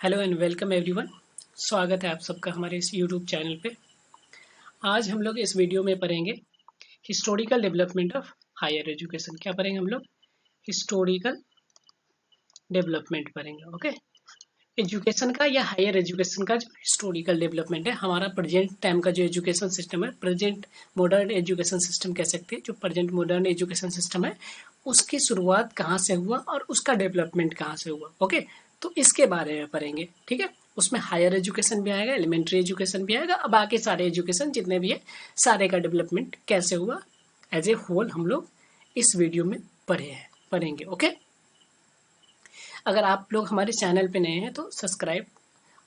Hello and welcome everyone. स्वागत है आप सबका हमारे इस यूट्यूब चैनल पे। आज हम लोग इस वीडियो में पढ़ेंगे historical development of higher education. क्या पढ़ेंगे हम लोग? हिस्टोरिकल डेवलपमेंट पढ़ेंगे। ओके, एजुकेशन का या हायर एजुकेशन का जो हिस्टोरिकल डेवलपमेंट है, हमारा प्रेजेंट टाइम का जो एजुकेशन सिस्टम है, प्रेजेंट मॉडर्न एजुकेशन सिस्टम कह सकते हैं। जो प्रेजेंट मॉडर्न एजुकेशन सिस्टम है उसकी शुरुआत कहाँ से हुआ और उसका डेवलपमेंट कहाँ से हुआ। ओके, तो इसके बारे में पढ़ेंगे। ठीक है, उसमें हायर एजुकेशन भी आएगा, एलिमेंट्री एजुकेशन भी आएगा, अब बाकी सारे एजुकेशन जितने भी है सारे का डेवलपमेंट कैसे हुआ एज ए होल हम लोग इस वीडियो में पढ़ेंगे। ओके, अगर आप लोग हमारे चैनल पे नए हैं तो सब्सक्राइब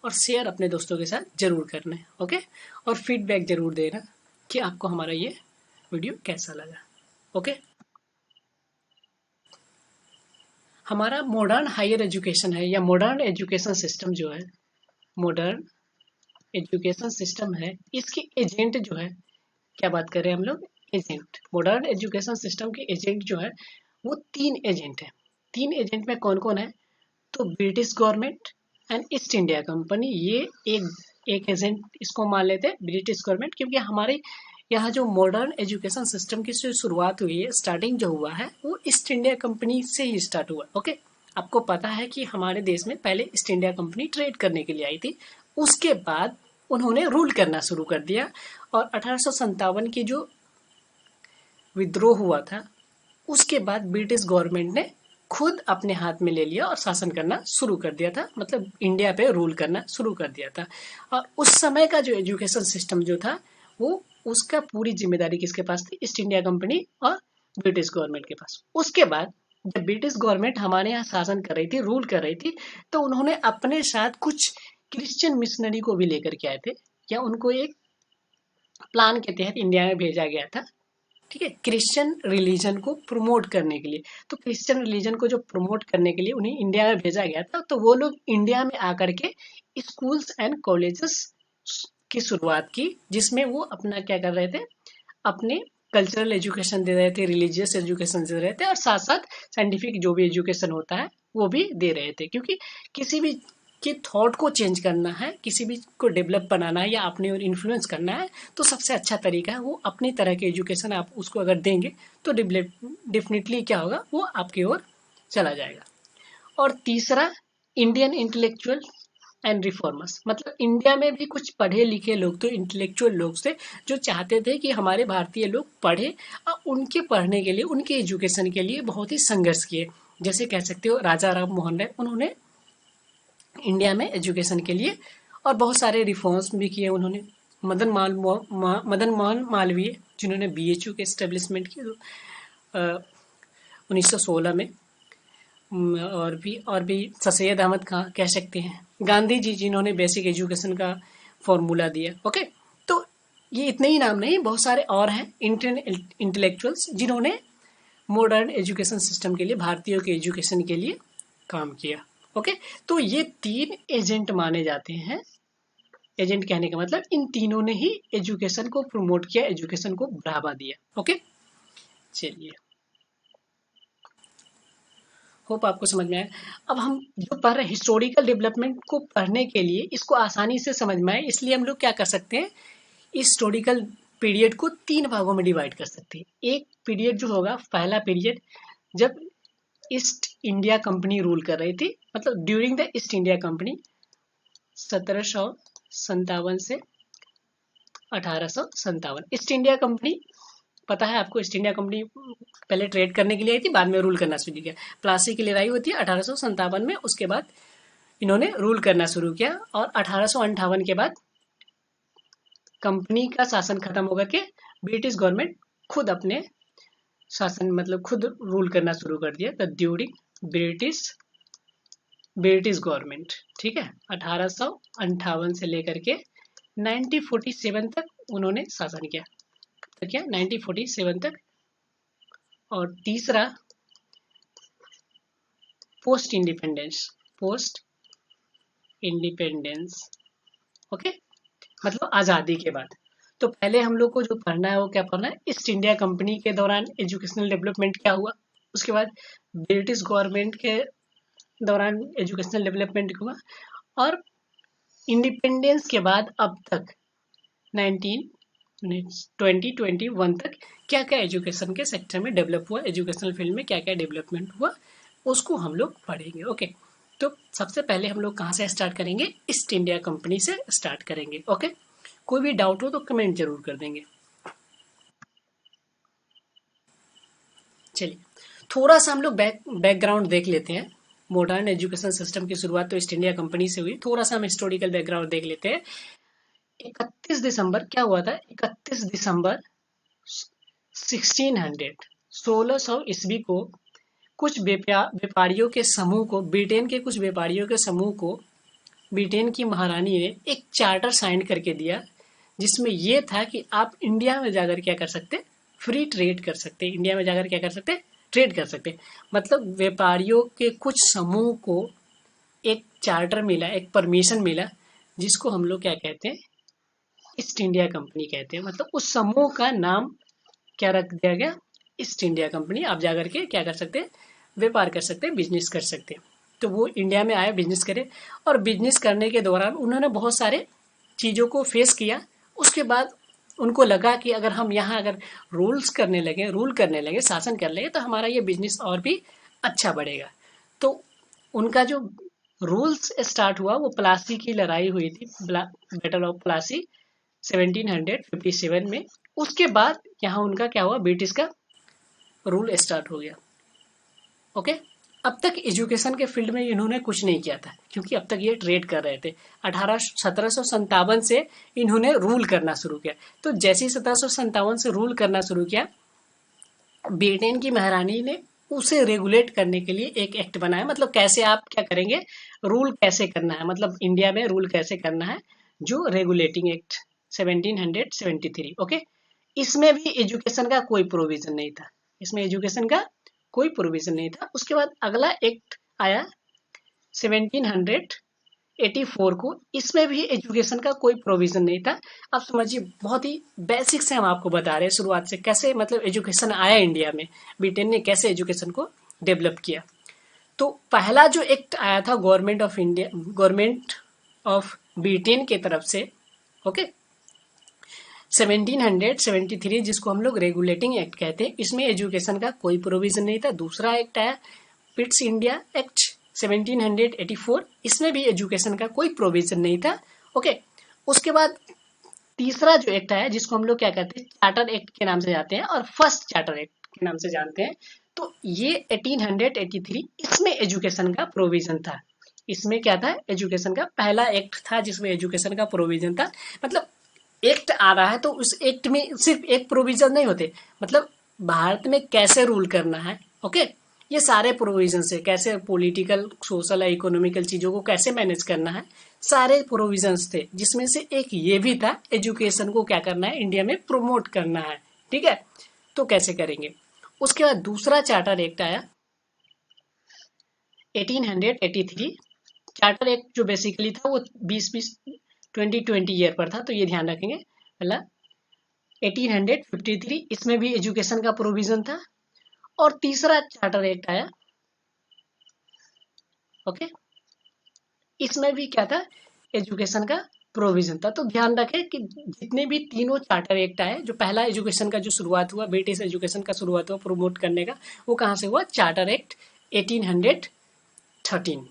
और शेयर अपने दोस्तों के साथ जरूर करना है। ओके, और फीडबैक जरूर देना कि आपको हमारा ये वीडियो कैसा लगा। ओके, हमारा मॉडर्न हायर एजुकेशन है या मॉडर्न एजुकेशन सिस्टम जो है, मॉडर्न एजुकेशन सिस्टम है, इसके एजेंट जो है, क्या बात कर रहे हैं हम लोग? एजेंट। मॉडर्न एजुकेशन सिस्टम के एजेंट जो है वो 3 एजेंट है। 3 एजेंट में कौन कौन है? तो British government and east India company, ये एक एक एजेंट इसको मान लेते हैं, ब्रिटिश गवर्नमेंट, क्योंकि हमारे यहाँ जो मॉडर्न एजुकेशन सिस्टम की जो शुरुआत हुई है, स्टार्टिंग जो हुआ है वो ईस्ट इंडिया कंपनी से ही स्टार्ट हुआ। ओके, आपको पता है कि हमारे देश में पहले ईस्ट इंडिया कंपनी ट्रेड करने के लिए आई थी, उसके बाद उन्होंने रूल करना शुरू कर दिया और 1857 की जो विद्रोह हुआ था उसके बाद ब्रिटिश गवर्नमेंट ने खुद अपने हाथ में ले लिया और शासन करना शुरू कर दिया था, मतलब इंडिया पे रूल करना शुरू कर दिया था। और उस समय का जो एजुकेशन सिस्टम जो था वो उसका पूरी जिम्मेदारी किसके पास थी? ईस्ट इंडिया कंपनी और ब्रिटिश गवर्नमेंट के पास। उसके बाद जब ब्रिटिश गवर्नमेंट हमारे यहाँ शासन कर रही थी, रूल कर रही थी, तो उन्होंने अपने साथ कुछ क्रिश्चियन मिशनरी को भी लेकर के आए थे, या उनको एक प्लान के तहत इंडिया में भेजा गया था। ठीक है, क्रिश्चियन रिलीजन को प्रमोट करने के लिए। तो क्रिश्चियन रिलीजन को जो प्रमोट करने के लिए उन्हें इंडिया में भेजा गया था, तो वो लोग इंडिया में आकर के स्कूल्स एंड कॉलेजेस की शुरुआत की, जिसमें वो अपना क्या कर रहे थे? अपने कल्चरल एजुकेशन दे रहे थे, रिलीजियस एजुकेशन दे रहे थे, और साथ साथ साइंटिफिक जो भी एजुकेशन होता है वो भी दे रहे थे। क्योंकि किसी भी कि थॉट को चेंज करना है, किसी भी को डेवलप बनाना है या अपने और इन्फ्लुएंस करना है, तो सबसे अच्छा तरीका है वो अपनी तरह के एजुकेशन आप उसको अगर देंगे तो डेफिनेटली क्या होगा, वो आपकी ओर चला जाएगा। और तीसरा, इंडियन इंटेलेक्चुअल एंड रिफॉर्मर्स, मतलब इंडिया में भी कुछ पढ़े लिखे लोग, तो इंटेलेक्चुअल लोग थे जो चाहते थे कि हमारे भारतीय लोग पढ़े, और उनके पढ़ने के लिए, उनके एजुकेशन के लिए बहुत ही संघर्ष किए। जैसे कह सकते हो राजा राम मोहन राय, उन्होंने इंडिया में एजुकेशन के लिए और बहुत सारे रिफॉर्म्स भी किए उन्होंने। मदन मोहन मालवीय, जिन्होंने बीएचयू के एस्टेब्लिशमेंट की 1916 में, और भी सैयद अहमद खान कह सकते हैं, गांधी जी जिन्होंने बेसिक एजुकेशन का फॉर्मूला दिया। ओके, तो ये इतने ही नाम नहीं, बहुत सारे और हैं इंडियन इंटेलेक्चुअल्स जिन्होंने मॉडर्न एजुकेशन सिस्टम के लिए, भारतीयों के एजुकेशन के लिए काम किया। ओके, तो ये 3 एजेंट माने जाते हैं। एजेंट कहने का मतलब इन तीनों ने ही एजुकेशन को प्रमोट किया, एजुकेशन को बढ़ावा दिया। ओके, चलिए, होप आपको समझ में आया। अब हम जो पढ़ रहे हैं हिस्टोरिकल डेवलपमेंट को पढ़ने के लिए, इसको आसानी से समझ में आए, इसलिए हम लोग क्या कर सकते हैं, इस हिस्टोरिकल पीरियड को 3 भागों में डिवाइड कर सकते हैं। एक पीरियड जो होगा, पहला पीरियड जब ईस्ट इंडिया कंपनी रूल कर रही थी, मतलब during the east India company 1757 से 1857। ईस्ट इंडिया कंपनी, पता है आपको, ईस्ट इंडिया कंपनी पहले ट्रेड करने के लिए आई थी, बाद में रूल करना शुरू किया। प्लासी की लड़ाई होती है 1857 में, उसके बाद इन्होंने रूल करना शुरू किया, और 1858 के बाद कंपनी का शासन खत्म होकर के ब्रिटिश गवर्नमेंट खुद अपने शासन, मतलब खुद रूल करना शुरू कर दिया। द ड्यूरिंग ब्रिटिश गवर्नमेंट, ठीक है, 1858 से लेकर के 1947 तक उन्होंने शासन किया। तो क्या 1947 तक। और तीसरा, पोस्ट इंडिपेंडेंस, ओके, मतलब आज़ादी के बाद। तो पहले हम लोग को जो पढ़ना है वो क्या पढ़ना है, ईस्ट इंडिया कंपनी के दौरान एजुकेशनल डेवलपमेंट क्या हुआ, उसके बाद ब्रिटिश गवर्नमेंट के दौरान एजुकेशनल डेवलपमेंट हुआ, और इंडिपेंडेंस के बाद अब तक 2021 तक क्या क्या एजुकेशन के सेक्टर में डेवलप हुआ, एजुकेशनल फील्ड में क्या क्या डेवलपमेंट हुआ, उसको हम लोग पढ़ेंगे। ओके, तो सबसे पहले हम लोग कहाँ से स्टार्ट करेंगे? ईस्ट इंडिया कंपनी से स्टार्ट करेंगे। ओके, कोई भी डाउट हो तो कमेंट जरूर कर देंगे। चलिए थोड़ा सा हम लोग बैकग्राउंड देख लेते हैं। मॉडर्न एजुकेशन सिस्टम की शुरुआत तो ईस्ट इंडिया कंपनी से हुई। थोड़ा सा हम हिस्टोरिकल बैकग्राउंड देख लेते हैं। 31 दिसंबर क्या हुआ था? 31 दिसंबर 1600 ईस्वी को कुछ व्यापारियों के समूह को, ब्रिटेन के कुछ व्यापारियों के समूह को ब्रिटेन की महारानी ने एक चार्टर साइन करके दिया, जिसमें यह था कि आप इंडिया में जाकर क्या कर सकते? फ्री ट्रेड कर सकते। इंडिया में जाकर क्या कर सकते? ट्रेड कर सकते। मतलब व्यापारियों के कुछ समूह को एक चार्टर मिला, एक परमिशन मिला, जिसको हम लोग क्या कहते हैं? ईस्ट इंडिया कंपनी कहते हैं। मतलब उस समूह का नाम क्या रख दिया गया? East India company. आप जाकर के क्या कर सकते हैं? व्यापार कर सकते हैं, बिजनेस कर सकते हैं। तो वो इंडिया में आए, बिजनेस करे, और बिजनेस करने के दौरान उन्होंने बहुत सारे चीज़ों को फेस किया। उसके बाद उनको लगा कि अगर हम यहाँ अगर रूल करने लगे, शासन कर लेंगे, तो हमारा ये बिजनेस और भी अच्छा बढ़ेगा। तो उनका जो रूल्स स्टार्ट हुआ वो प्लासी की लड़ाई हुई थी, बैटल ऑफ प्लासी 1757 में। उसके बाद यहाँ उनका क्या हुआ? ब्रिटिश का रूल स्टार्ट हो गया। ओके, अब तक एजुकेशन के फील्ड में इन्होंने कुछ नहीं किया था, क्योंकि अब तक ये ट्रेड कर रहे थे। 1757 से इन्होंने रूल करना शुरू किया। तो जैसे ही 1757 से रूल करना शुरू किया, ब्रिटेन की महारानी ने उसे रेगुलेट करने के लिए एक एक्ट बनाया। मतलब कैसे आप क्या करेंगे, रूल कैसे करना है, मतलब इंडिया में रूल कैसे करना है, जो रेगुलेटिंग एक्ट 1773। ओके, इसमें भी एजुकेशन का कोई प्रोविजन नहीं था। इसमें एजुकेशन का कोई प्रोविजन नहीं था। उसके बाद अगला एक्ट आया 1784 को। इसमें भी एजुकेशन का कोई प्रोविजन नहीं था। अब समझिए, बहुत ही बेसिक से हम आपको बता रहे हैं शुरुआत से, कैसे मतलब एजुकेशन आया इंडिया में, ब्रिटेन ने कैसे एजुकेशन को डेवलप किया। तो पहला जो एक्ट आया था गवर्नमेंट ऑफ ब्रिटेन के तरफ से, ओके, 1773, जिसको हम लोग रेगुलेटिंग एक्ट कहते हैं। इसमें एजुकेशन का कोई प्रोविजन नहीं था। दूसरा एक्ट आया पिट्स इंडिया एक्ट 1784। इसमें भी एजुकेशन का कोई प्रोविजन नहीं था। ओके, उसके बाद तीसरा जो एक्ट आया, जिसको हम लोग क्या कहते हैं? चार्टर एक्ट के नाम से जानते हैं, और फर्स्ट चार्टर एक्ट के नाम से जानते हैं। तो ये 1883, इसमें एजुकेशन का प्रोविजन था। इसमें क्या था? एजुकेशन का पहला एक्ट था जिसमें एजुकेशन का प्रोविजन था। मतलब एक्ट आ रहा है तो उस एक्ट में सिर्फ एक प्रोविजन नहीं होते, मतलब भारत में कैसे रूल करना है, ओके, ये सारे प्रोविजन से, कैसे पॉलिटिकल, सोशल, इकोनॉमिकल चीजों को कैसे मैनेज करना है, सारे प्रोविजंस थे। जिसमें से एक ये भी था, एजुकेशन को क्या करना है, इंडिया में प्रमोट करना है। ठीक है, तो कैसे करेंगे? उसके बाद दूसरा चार्टर एक्ट आया 1883। चार्टर एक्ट जो बेसिकली था वो 2020 ईयर पर था, तो ये ध्यान रखेंगे। पहला 1853, इसमें भी एजुकेशन का प्रोविजन था। और तीसरा चार्टर एक्ट आया, ओके, इसमें भी क्या था? एजुकेशन का प्रोविजन था। तो ध्यान रखें कि जितने भी तीनों चार्टर एक्ट आए, जो पहला एजुकेशन का जो शुरुआत हुआ, ब्रिटिश एजुकेशन का शुरुआत हुआ प्रमोट करने का, वो कहाँ से हुआ? Charter act 1813।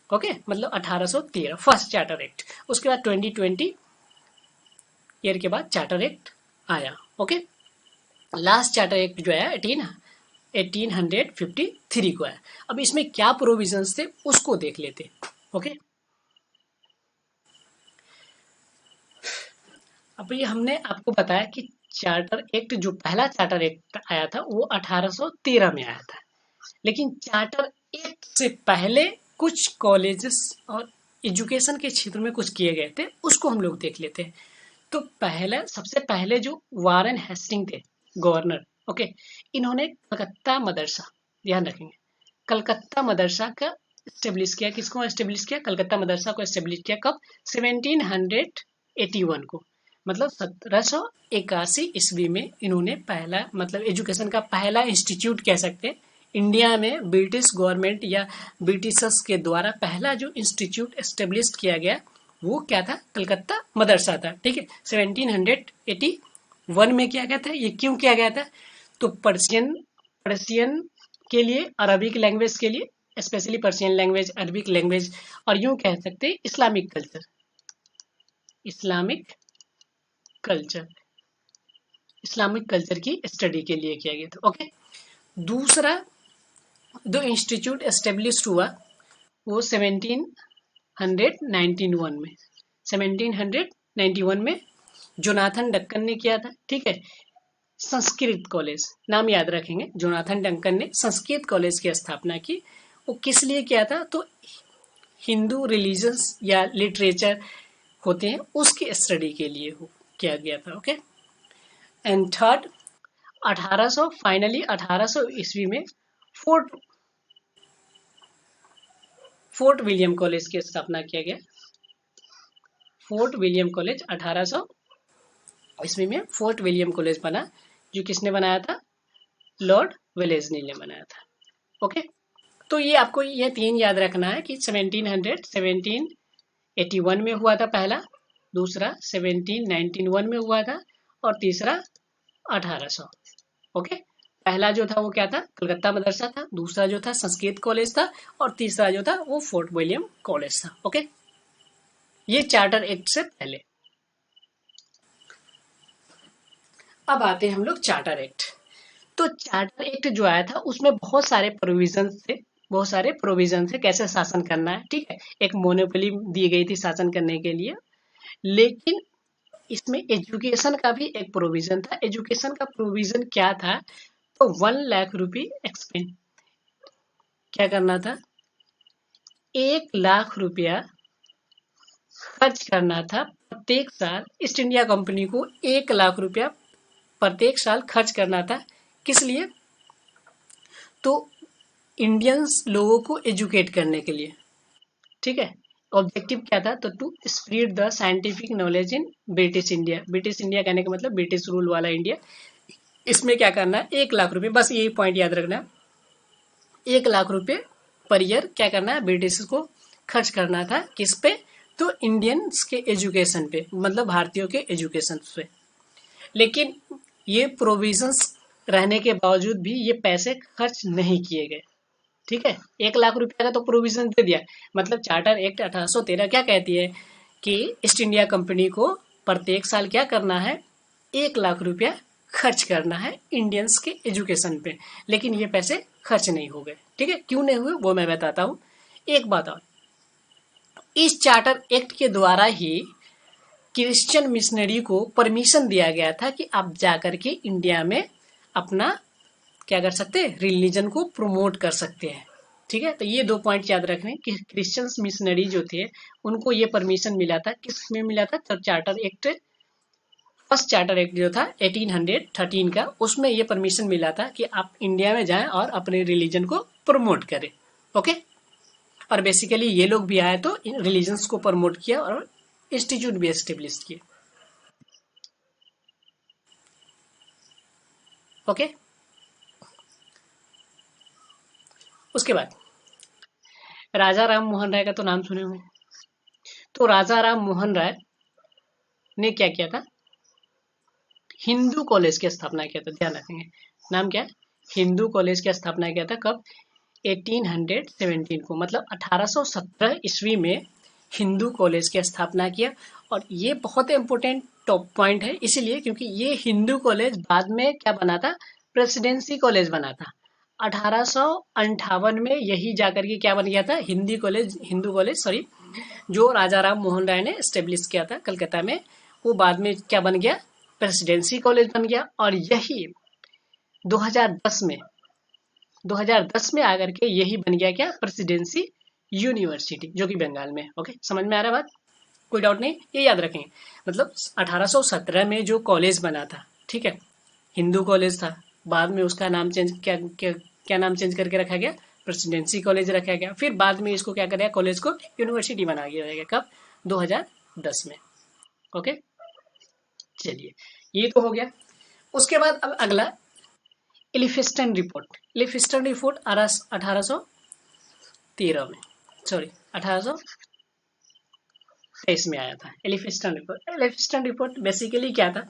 ओके, मतलब 1813 फर्स्ट चार्टर एक्ट। उसके बाद 2020 ईयर के बाद चार्टर एक्ट आया। ओके, लास्ट चार्टर एक्ट जो आया 1853 को आया। अब इसमें क्या प्रोविजंस थे उसको देख लेते। ओके, अब ये हमने आपको बताया कि चार्टर एक्ट, जो पहला चार्टर एक्ट आया था वो 1813 में आया था। लेकिन चार्टर एक्ट से पहले कुछ कॉलेजेस और एजुकेशन के क्षेत्र में कुछ किए गए थे, उसको हम लोग देख लेते हैं। तो पहले, सबसे पहले जो वारेन हेस्टिंग थे गवर्नर, ओके, इन्होंने कलकत्ता मदरसा, ध्यान रखेंगे, कलकत्ता मदरसा का एस्टेब्लिश किया। किसको एस्टेब्लिश किया? कलकत्ता मदरसा को एस्टेब्लिश किया। कब? 1781 को, मतलब 1781 ईस्वी में इन्होंने पहला, मतलब एजुकेशन का पहला इंस्टीट्यूट कह सकते हैं, इंडिया में ब्रिटिश गवर्नमेंट या ब्रिटिशर्स के द्वारा पहला जो इंस्टीट्यूट एस्टेब्लिश किया गया वो क्या था, कलकत्ता मदरसा था। ठीक है, 1781 में किया गया था। ये क्यों किया गया था, तो पर्शियन पर्शियन के लिए, अरबिक लैंग्वेज के लिए, specially Persian language, Arabic language, और यूं कह सकते हैं Islamic culture, Islamic culture, Islamic culture की स्टडी के लिए किया गया था। ओके, दूसरा जो इंस्टीट्यूट एस्टेब्लिश हुआ वो 1791 में जोनाथन डक्कन ने किया था। ठीक है, संस्कृत कॉलेज नाम याद रखेंगे, जोनाथन डंकन ने संस्कृत कॉलेज की स्थापना की। वो किस लिए किया था, तो हिंदू रिलीजन्स या लिटरेचर होते हैं उसकी स्टडी के लिए किया गया था। ओके, एंड थर्ड 1800 ईस्वी में फोर्ट विलियम कॉलेज की स्थापना किया गया। फोर्ट विलियम कॉलेज 1800 ईस्वी में फोर्ट विलियम कॉलेज बना, जो किसने बनाया था, लॉर्ड वेलेस्ली ने बनाया था। ओके, तो ये आपको ये तीन याद रखना है कि 1781 में हुआ था पहला, दूसरा 1791 में हुआ था, और तीसरा 1800। ओके, पहला जो था वो क्या था, कलकत्ता मदरसा था, दूसरा जो था संस्कृत कॉलेज था, और तीसरा जो था वो फोर्ट विलियम कॉलेज था। ओके, ये चार्टर एक्ट से पहले। अब आते हैं हम लोग चार्टर एक्ट। तो चार्टर एक्ट जो आया था उसमें बहुत सारे प्रोविजन थे कैसे शासन करना है। ठीक है, एक मोनोपोली दी गई थी शासन करने के लिए, लेकिन इसमें एजुकेशन का भी एक प्रोविजन था। एजुकेशन का प्रोविजन क्या था, तो 1 लाख रुपये एक्सपेंड क्या करना था, 1 लाख रुपया खर्च करना था प्रत्येक साल। ईस्ट इंडिया कंपनी को 1 लाख रुपया प्रत्येक साल खर्च करना था। किस लिए, तो इंडियंस लोगों को एजुकेट करने के लिए। ठीक है, ऑब्जेक्टिव क्या था, तो to spread the scientific knowledge in British India. British India कहने का मतलब ब्रिटिश रूल वाला इंडिया। इसमें क्या करना है, 1 लाख रुपए, बस यही पॉइंट याद रखना है, 1 लाख रुपए पर ईयर क्या करना है, ब्रिटिश को खर्च करना था। किस पे, तो इंडियंस के एजुकेशन पे, मतलब भारतीयों के एजुकेशन पे। लेकिन ये प्रोविजंस रहने के बावजूद भी ये पैसे खर्च नहीं किए गए। ठीक है, 1 लाख रुपया का तो प्रोविजन दे दिया, मतलब चार्टर एक्ट 1813 क्या कहती है कि ईस्ट इंडिया कंपनी को प्रत्येक साल क्या करना है, 1 लाख रुपया खर्च करना है इंडियंस के एजुकेशन पे। लेकिन ये पैसे खर्च नहीं हो गए। ठीक है, क्यों नहीं हुए वो मैं बताता हूँ। एक बात और, इस चार्टर एक्ट के द्वारा ही क्रिश्चियन मिशनरी को परमिशन दिया गया था कि आप जाकर के इंडिया में अपना क्या कर सकते हैं, रिलीजन को प्रमोट कर सकते हैं। ठीक है, तो ये 2 पॉइंट याद रखने कि क्रिश्चियन मिशनरी जो थे उनको ये परमिशन मिला था, किस में मिला था, तो charter act, first charter act जो था 1813 का, उसमें ये परमिशन मिला था कि आप इंडिया में जाएं और अपने रिलीजन को प्रमोट करें। ओके, और बेसिकली ये लोग भी आए तो रिलीजन्स को प्रमोट किया और इंस्टीट्यूट भी एस्टेब्लिश किए। ओके, उसके बाद राजा राम मोहन राय का तो नाम सुने होंगे। तो राजा राम मोहन राय ने क्या किया था, हिंदू कॉलेज की स्थापना किया था। ध्यान रखेंगे, नाम क्या है, हिंदू कॉलेज की स्थापना किया था। कब, 1817 को, मतलब 1817 ईस्वी में हिंदू कॉलेज की स्थापना किया। और ये बहुत इंपॉर्टेंट टॉप पॉइंट है, इसीलिए क्योंकि ये हिंदू कॉलेज बाद में क्या बना था, प्रेसिडेंसी कॉलेज बना था। 1858 में यही जाकर के क्या बन गया था, हिंदू कॉलेज सॉरी, जो राजा राम मोहन राय ने स्टेब्लिश किया था कलकत्ता में, वो बाद में क्या बन गया, प्रेसिडेंसी कॉलेज बन गया। और यही 2010 में आकर के यही बन गया क्या, प्रेसिडेंसी यूनिवर्सिटी, जो कि बंगाल में। ओके, समझ में आ रहा है बात, कोई डाउट नहीं, ये याद रखेंगे। मतलब 1817 में जो कॉलेज बना था, ठीक है, हिंदू कॉलेज था, बाद में उसका नाम चेंज क्या नाम चेंज करके रखा गया, प्रेसिडेंसी कॉलेज रखा गया। फिर बाद में इसको क्या कर कॉलेज को यूनिवर्सिटी बना दिया गया, कब, 2010 में। ओके, चलिए, ये तो हो गया। उसके बाद अब अगला, एलिफिस्टन रिपोर्ट। एलिफिस्टन रिपोर्ट 1813 में, सॉरी 1823 में आया था Elphinstone report. Elphinstone report basically क्या था,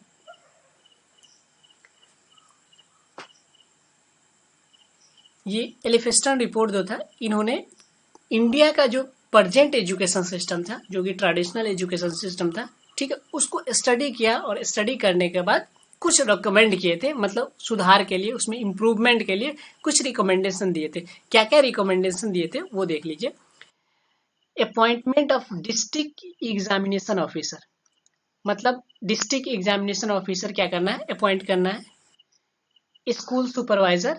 ये एलिफिस्टन रिपोर्ट जो था, इन्होंने इंडिया का जो प्रेजेंट एजुकेशन सिस्टम था, जो कि ट्रेडिशनल एजुकेशन सिस्टम था, ठीक है, उसको स्टडी किया और स्टडी करने के बाद कुछ रिकमेंड किए थे, मतलब सुधार के लिए, उसमें इम्प्रूवमेंट के लिए कुछ रिकमेंडेशन दिए थे। क्या क्या रिकमेंडेशन दिए थे वो देख लीजिए। Appointment of district examination officer, मतलब डिस्ट्रिक्ट एग्जामिनेशन ऑफिसर क्या करना है, अपॉइंट करना है। School supervisor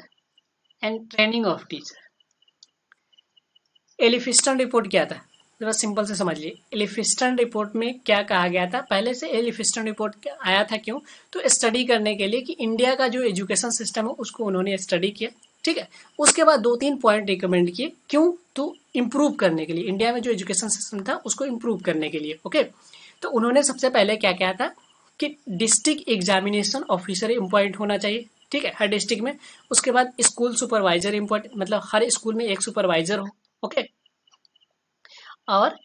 and training of teacher. Elphinstone report क्या था, जरा सिंपल से समझिए। एलिफिस्टन रिपोर्ट में क्या कहा गया था, पहले से एलिफिस्टन रिपोर्ट आया था क्यों, तो स्टडी करने के लिए कि इंडिया का जो एजुकेशन सिस्टम है उसको उन्होंने स्टडी किया, ठीक है। उसके बाद 2-3 पॉइंट रिकमेंड किए, क्यों, तो इम्प्रूव करने के लिए, इंडिया में जो एजुकेशन सिस्टम था उसको इम्प्रूव करने के लिए, ओके। तो उन्होंने सबसे पहले क्या किया था कि डिस्ट्रिक्ट एग्जामिनेशन ऑफिसर इम्पॉइंट होना चाहिए, ठीक है, हर डिस्ट्रिक्ट में। उसके बाद स्कूल सुपरवाइजर इम्पॉर्टेंट, मतलब हर स्कूल में एक सुपरवाइजर हो, ओके। और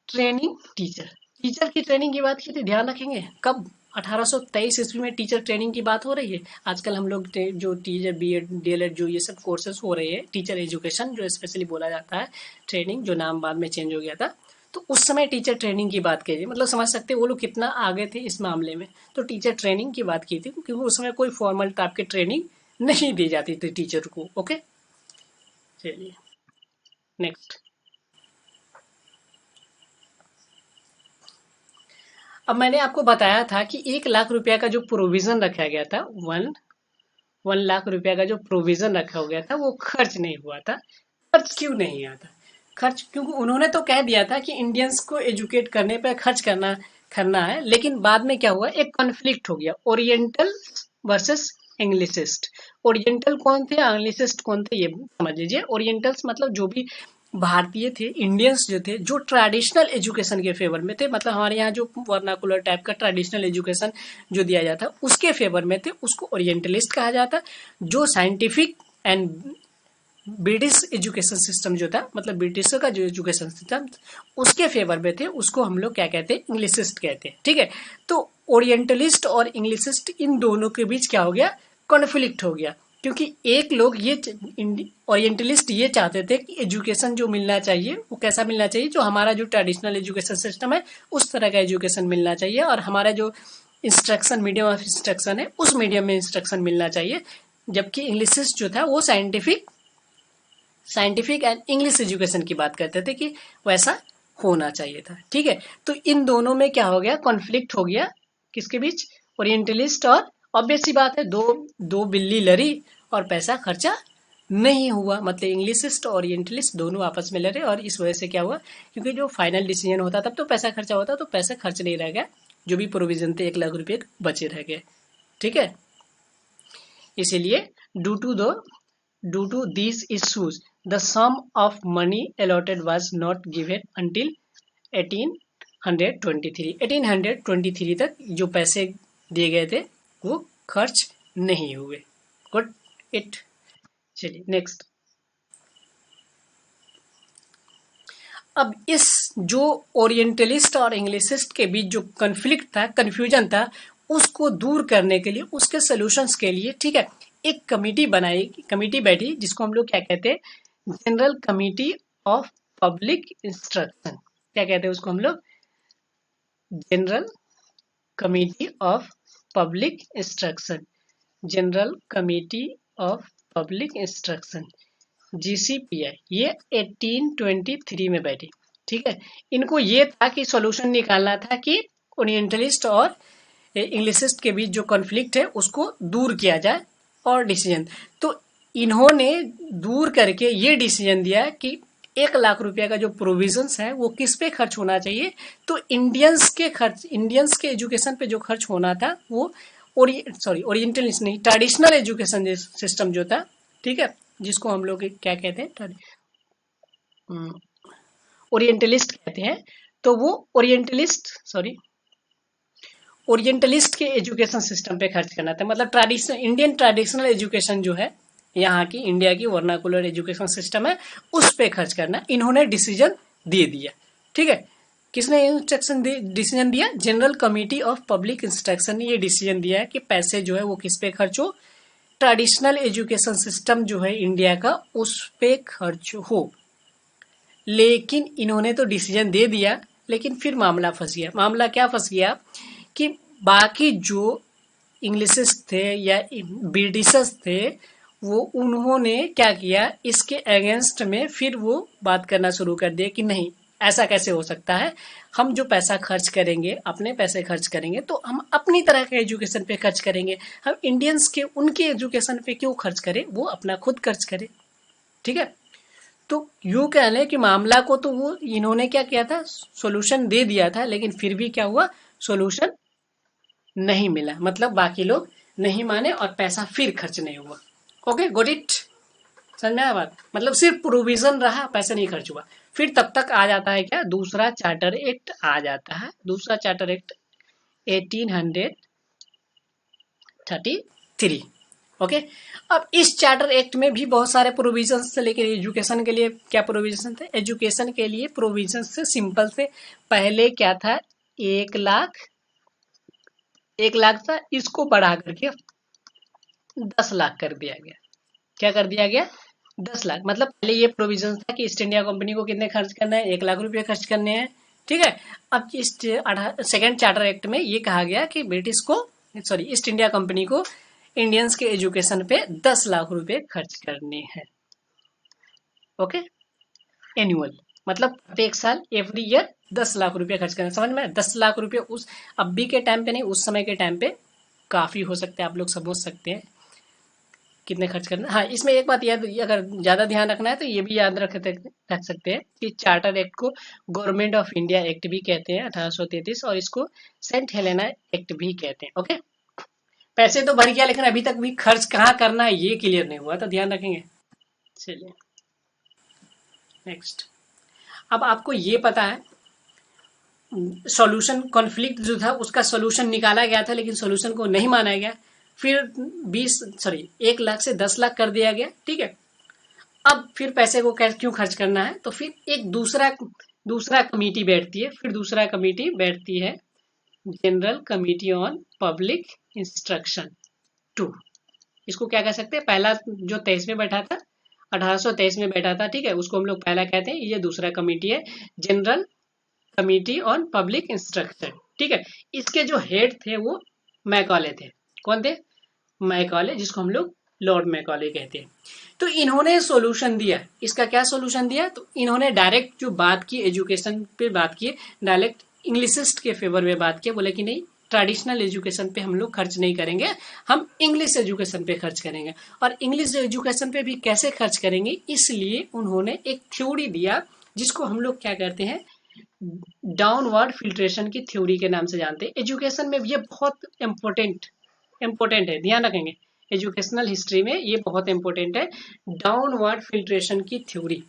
ट्रेनिंग टीचर, टीचर की ट्रेनिंग की बात की थी, ध्यान रखेंगे कब, 1823 ईस्वी में टीचर ट्रेनिंग की बात हो रही है। आजकल हम लोग जो टीचर बीएड डीएलएड जो ये सब कोर्सेज हो रहे हैं, टीचर एजुकेशन जो स्पेशली बोला जाता है, ट्रेनिंग जो नाम बाद में चेंज हो गया था, तो उस समय टीचर ट्रेनिंग की बात कीजिए, मतलब समझ सकते वो लोग कितना आगे थे इस मामले में। तो टीचर ट्रेनिंग की बात की थी, क्योंकि उस समय कोई फॉर्मल टाइप की ट्रेनिंग नहीं दी जाती थी टीचर को, ओके। चलिए नेक्स्ट। अब मैंने आपको बताया था कि 1 लाख रुपया का जो प्रोविजन रखा गया था, वन लाख रुपया का जो प्रोविजन रखा हो गया था, वो खर्च नहीं हुआ था। खर्च क्यों नहीं हुआ था, खर्च क्योंकि उन्होंने तो कह दिया था कि इंडियंस को एजुकेट करने पे खर्च करना करना है, लेकिन बाद में क्या हुआ, एक कॉन्फ्लिक्ट हो गया, ओरिएंटल वर्सेस इंग्लिसिस्ट। ओरिएंटल कौन थे, इंग्लिसिस्ट कौन थे, ये समझ लीजिए। ओरिएंटल्स मतलब जो भी भारतीय थे, इंडियंस जो थे, जो ट्रेडिशनल एजुकेशन के फेवर में थे, मतलब हमारे यहाँ जो वर्नाकुलर टाइप का ट्रेडिशनल एजुकेशन जो दिया जाता उसके फेवर में थे, उसको ओरिएंटलिस्ट कहा जाता। जो scientific and British education system जो था, मतलब ब्रिटिशों का जो एजुकेशन सिस्टम उसके फेवर में थे, उसको हम लोग क्या कहते हैं, इंग्लिसिस्ट कहते हैं, ठीक है। तो ओरिएंटलिस्ट और इंग्लिसिस्ट इन दोनों के बीच क्या हो गया, कॉन्फ्लिक्ट हो गया, क्योंकि एक लोग ये ओरिएंटलिस्ट ये चाहते थे कि एजुकेशन जो मिलना चाहिए वो कैसा मिलना चाहिए, जो हमारा जो ट्रेडिशनल एजुकेशन सिस्टम है उस तरह का एजुकेशन मिलना चाहिए, और हमारा जो इंस्ट्रक्शन मीडियम ऑफ इंस्ट्रक्शन है उस मीडियम में इंस्ट्रक्शन मिलना चाहिए। जबकि इंग्लिसिस्ट जो था वो साइंटिफिक एंड इंग्लिश एजुकेशन की बात करते थे कि वैसा होना चाहिए था, ठीक है। तो इन दोनों में क्या हो गया, कॉन्फ्लिक्ट हो गया, किसके बीच, ओरिएंटलिस्ट और, ऑब्वियस सी बात है, दो दो बिल्ली लड़ी और पैसा खर्चा नहीं हुआ, मतलब इंग्लिशिस्ट और ओरिएंटलिस्ट दोनों आपस में लड़े, और इस वजह से क्या हुआ, क्योंकि जो फाइनल डिसीजन होता तब तो पैसा खर्चा होता, तो पैसा खर्च नहीं रह गया, जो भी प्रोविजन थे 1 लाख रुपए बचे रह गए, ठीक है। इसीलिए due to these issues, the sum of money allotted was not given until 1823। 1823 तक जो पैसे दिए गए थे वो खर्च नहीं हुए। Good it. चलिए नेक्स्ट। अब इस जो ओरिएंटलिस्ट और इंग्लिसिस्ट के बीच जो कन्फ्लिक्ट था, कन्फ्यूजन था, उसको दूर करने के लिए, उसके सोल्यूशंस के लिए, ठीक है, एक कमिटी बैठी, जिसको हम लोग क्या कहते हैं, general committee of public instruction. क्या कहते हैं उसको हम लोग, general committee of public instruction. General committee of public instruction, GCPI, ये 1823 में बैठी, ठीक है। इनको ये था कि सॉल्यूशन निकालना था कि ओरिएंटलिस्ट और इंग्लिसिस्ट के बीच जो कॉन्फ्लिक्ट है उसको दूर किया जाए, और डिसीजन, तो इन्होंने दूर करके ये डिसीजन दिया कि 1 लाख रुपया का जो प्रोविजंस है वो किस पे खर्च होना चाहिए, तो इंडियंस के एजुकेशन पे जो खर्च होना था वो ओरिएंटलिस्ट नहीं, ट्रेडिशनल एजुकेशन सिस्टम जो था, ठीक है, जिसको हम लोग क्या कहते हैं, ओरिएंटलिस्ट कहते हैं। तो वो ओरिएंटलिस्ट के एजुकेशन सिस्टम पे खर्च करना था, मतलब ट्रेडिशनल इंडियन ट्रेडिशनल एजुकेशन जो है यहाँ की इंडिया की वर्नाकुलर एजुकेशन सिस्टम है उस पे खर्च करना इन्होंने डिसीजन दे दिया। ठीक है, किसने इंस्ट्रक्शन डिसीजन दिया? General committee of public instruction ने ये डिसीजन दिया है कि पैसे जो है वो किस पे खर्च हो, ट्रेडिशनल एजुकेशन सिस्टम जो है इंडिया का उस पे खर्च हो। लेकिन इन्होंने तो डिसीजन दे दिया, लेकिन फिर मामला फंस गया। मामला क्या फंस गया कि बाकी जो इंग्लिशेस थे या ब्रिटिशर्स थे वो उन्होंने क्या किया, इसके अगेंस्ट में फिर वो बात करना शुरू कर दिया कि नहीं ऐसा कैसे हो सकता है, हम जो पैसा खर्च करेंगे अपने पैसे खर्च करेंगे तो हम अपनी तरह के एजुकेशन पे खर्च करेंगे, हम इंडियंस के उनके एजुकेशन पे क्यों खर्च करें, वो अपना खुद खर्च करें। ठीक है, तो यूं कह लें कि मामला को तो वो इन्होंने क्या किया था, सॉल्यूशन दे दिया था, लेकिन फिर भी क्या हुआ, सॉल्यूशन नहीं मिला, मतलब बाकी लोग नहीं माने और पैसा फिर खर्च नहीं हुआ। ओके गॉट इट, समझ में आया बात, मतलब सिर्फ प्रोविजन रहा, पैसा नहीं खर्च हुआ। फिर तब तक आ जाता है क्या, दूसरा चार्टर एक्ट आ जाता है, दूसरा चार्टर एक्ट 1833। ओके, अब इस चार्टर एक्ट में भी बहुत सारे प्रोविजंस थे, लेकिन एजुकेशन के लिए क्या प्रोविजन थे, एजुकेशन के लिए प्रोविजन से सिंपल से पहले क्या था, 1 लाख था, इसको बढ़ा करके 10 लाख कर दिया गया। क्या कर दिया गया, 10 लाख, मतलब पहले ये प्रोविजन था कि ईस्ट इंडिया कंपनी को कितने खर्च करना है, 1 लाख रुपए खर्च करने हैं। ठीक है, अब इस सेकेंड चार्टर एक्ट में ये कहा गया कि ब्रिटिश को, सॉरी ईस्ट इंडिया कंपनी को इंडियंस के एजुकेशन पे 10 लाख रुपए खर्च करने हैं। ओके, एनुअल मतलब प्रत्येक साल, एवरी ईयर 10 लाख रुपए खर्च करना, समझ में? 10 लाख रुपए उस अभी के टाइम पे नहीं, उस समय के टाइम पे काफी हो सकते हैं, आप लोग समझ सकते हैं कितने खर्च करना। हाँ, इसमें एक बात याद, अगर ज्यादा ध्यान रखना है तो ये भी याद रख सकते हैं कि चार्टर एक्ट को गवर्नमेंट ऑफ इंडिया एक्ट भी कहते हैं 1833, और इसको सेंट हेलेना एक्ट भी कहते हैं। ओके, पैसे तो भर गया, लेकिन अभी तक भी खर्च कहाँ करना है ये क्लियर नहीं हुआ, तो ध्यान रखेंगे। चलिए नेक्स्ट, अब आपको ये पता है सॉल्यूशन, कॉन्फ्लिक्ट जो था उसका सॉल्यूशन निकाला गया था, लेकिन सॉल्यूशन को नहीं माना गया, फिर 1 लाख से 10 लाख कर दिया गया। ठीक है, अब फिर पैसे को क्यों खर्च करना है, तो फिर एक दूसरा कमेटी बैठती है, फिर दूसरा कमेटी बैठती है general committee on public instruction 2। इसको क्या कह सकते हैं, पहला जो 23 में बैठा था, 1823 में बैठा था, ठीक है, उसको हम लोग पहला कहते हैं, ये दूसरा कमेटी है general committee on public instruction. ठीक है, इसके जो हेड थे वो मैकॉले थे। कौन थे, मैकॉले, जिसको हम लोग लॉर्ड मैकॉले कहते हैं। तो इन्होंने सॉल्यूशन दिया, इसका क्या सॉल्यूशन दिया, तो इन्होंने डायरेक्ट जो बात की एजुकेशन पे बात की, डायरेक्ट इंग्लिशिस्ट के फेवर में बात किया, बोले कि नहीं ट्रेडिशनल एजुकेशन पे हम लोग खर्च नहीं करेंगे, हम इंग्लिश एजुकेशन पे खर्च करेंगे। और इंग्लिश एजुकेशन पे भी कैसे खर्च करेंगे, इसलिए उन्होंने एक थ्योरी दिया जिसको हम लोग क्या कहते हैं, डाउनवर्ड फिल्ट्रेशन की थ्योरी के नाम से जानते हैं। एजुकेशन में ये बहुत इंपॉर्टेंट है, ध्यान रखेंगे, एजुकेशनल हिस्ट्री में ये बहुत इंपॉर्टेंट है, डाउनवर्ड फिल्ट्रेशन की थ्योरी।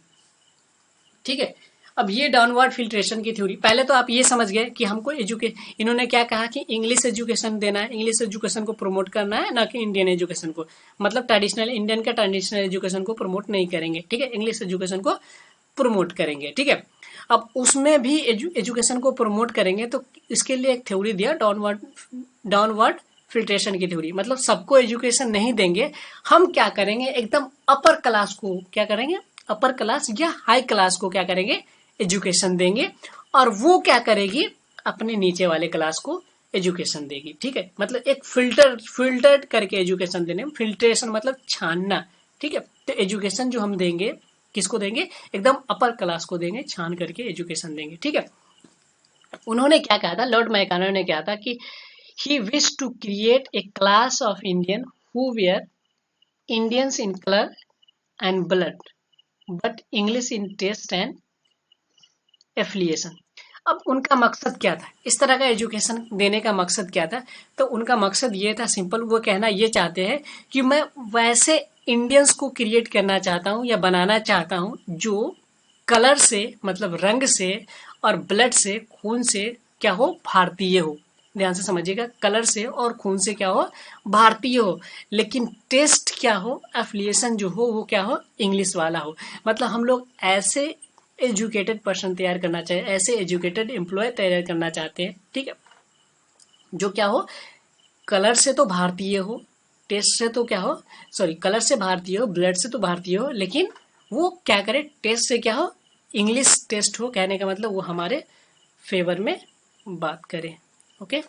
ठीक है, अब ये डाउनवर्ड फिल्ट्रेशन की थ्योरी, पहले तो आप ये समझ गए कि हमको इन्होंने क्या कहा कि इंग्लिश एजुकेशन देना है, इंग्लिश एजुकेशन को प्रमोट करना है, ना कि इंडियन एजुकेशन को, मतलब ट्रेडिशनल इंडियन का ट्रेडिशनल एजुकेशन को प्रमोट नहीं करेंगे। ठीक है, इंग्लिश एजुकेशन को प्रमोट करेंगे। ठीक है, अब उसमें भी एजुकेशन को प्रमोट करेंगे तो इसके लिए एक थ्योरी दिया, डाउनवर्ड फिल्ट्रेशन की थ्योरी, मतलब सबको एजुकेशन नहीं देंगे, हम क्या करेंगे, एकदम अपर क्लास को क्या करेंगे, अपर क्लास या हाई क्लास को क्या करेंगे, एजुकेशन देंगे, और वो क्या करेगी, अपने नीचे वाले क्लास को एजुकेशन देगी। ठीक है, मतलब एक फिल्टर्ड करके एजुकेशन देने, फिल्ट्रेशन मतलब छानना। ठीक है, तो एजुकेशन जो हम देंगे किसको देंगे, एकदम अपर क्लास को देंगे, छान करके एजुकेशन देंगे। ठीक है, उन्होंने क्या कहा था, लॉर्ड मैकानर ने कहा था कि he wished to create a class of Indian who were Indians in color and blood but English in taste and affiliation। अब उनका मकसद क्या था, इस तरह का एजुकेशन देने का मकसद क्या था, तो उनका मकसद ये था सिंपल, वो कहना ये चाहते हैं कि मैं वैसे इंडियंस को क्रिएट करना चाहता हूँ या बनाना चाहता हूँ जो कलर से, मतलब रंग से और ब्लड से, खून से क्या हो, भारतीय हो। ध्यान से समझिएगा, कलर से और खून से क्या हो, भारतीय हो, लेकिन टेस्ट क्या हो, एफिलिएशन जो हो वो क्या हो, इंग्लिश वाला हो। मतलब हम लोग ऐसे एजुकेटेड पर्सन तैयार करना चाहिए, ऐसे एजुकेटेड एम्प्लॉय तैयार करना चाहते हैं, ठीक है, जो क्या हो, कलर से तो भारतीय हो, टेस्ट से तो क्या हो, सॉरी, कलर से भारतीय हो, ब्लड से तो भारतीय हो, लेकिन वो क्या करे, टेस्ट से क्या हो, इंग्लिश टेस्ट हो। कहने का मतलब वो हमारे फेवर में बात करे। ओके,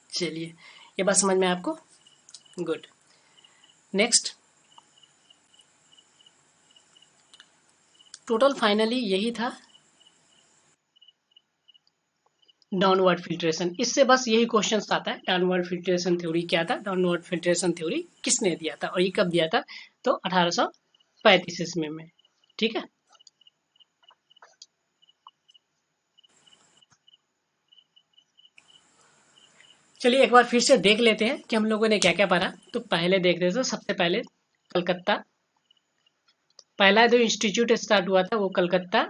चलिए, ये बात समझ में आपको, गुड। नेक्स्ट, टोटल फाइनली यही था डाउनवर्ड फिल्ट्रेशन। इससे बस यही क्वेश्चन आता है, डाउनवर्ड फिल्ट्रेशन थ्योरी क्या था, डाउनवर्ड फिल्ट्रेशन थ्योरी किसने दिया था और ये कब दिया था, तो 1835 ईस्वी में, ठीक है। चलिए एक बार फिर से देख लेते हैं कि हम लोगों ने क्या क्या पढ़ा। तो पहले देख रहे थे, सबसे पहले कलकत्ता, पहला जो इंस्टीट्यूट स्टार्ट हुआ था वो कलकत्ता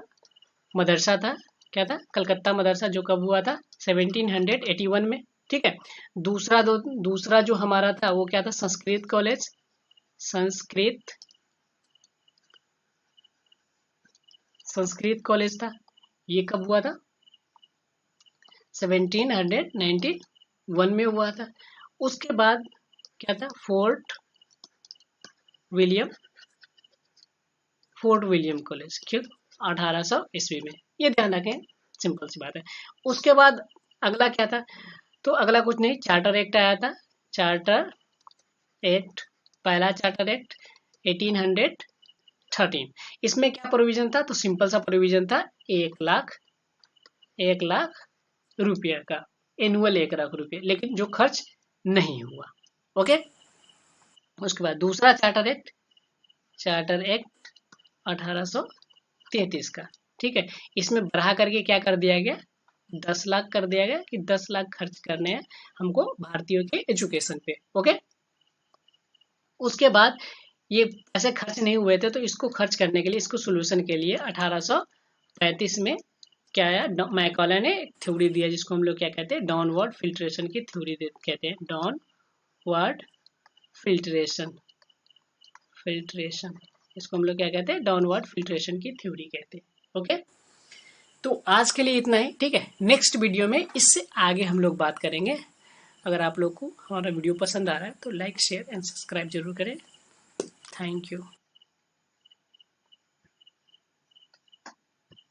मदरसा था। क्या था, कलकत्ता मदरसा, जो कब हुआ था, 1781 में, ठीक है। दूसरा जो हमारा था वो क्या था, संस्कृत कॉलेज, संस्कृत संस्कृत कॉलेज था, ये कब हुआ था, 1791 में हुआ था। उसके बाद क्या था, विलियम फोर्ट विलियम कॉलेज, क्यों, 1800 ईस्वी में, ये ध्यान रखें, सिंपल सी बात है। उसके बाद अगला क्या था, तो अगला कुछ नहीं, चार्टर एक्ट आया था, चार्टर एक्ट, पहला चार्टर एक्ट 1813। इसमें क्या प्रोविजन था, तो सिंपल सा प्रोविजन था, 1 लाख रुपये का, एनुअल 1 लाख रुपये, लेकिन जो खर्च नहीं हुआ। ओके, उसके बाद दूसरा चार्टर एक्ट 1833 का, ठीक है। इसमें बढ़ा करके क्या कर दिया गया, 10 लाख कर दिया गया कि 10 लाख खर्च करने हैं हमको भारतीयों के एजुकेशन पे। ओके, उसके बाद ये पैसे खर्च नहीं हुए थे, तो इसको खर्च करने के लिए, इसको सोल्यूशन के लिए 1835 में क्या आया, मैकॉले ने थ्योरी दिया, जिसको हम लोग क्या कहते हैं, डाउनवर्ड फिल्ट्रेशन की थ्योरी कहते हैं, डाउनवर्ड फिल्ट्रेशन फिल्ट्रेशन इसको हम लोग क्या कहते हैं, डाउनवर्ड फिल्ट्रेशन की थ्योरी कहते हैं। ओके, तो आज के लिए इतना ही, ठीक है। नेक्स्ट वीडियो में इससे आगे हम लोग बात करेंगे। अगर आप लोग को हमारा वीडियो पसंद आ रहा है तो लाइक, शेयर एंड सब्सक्राइब जरूर करें। Thank you.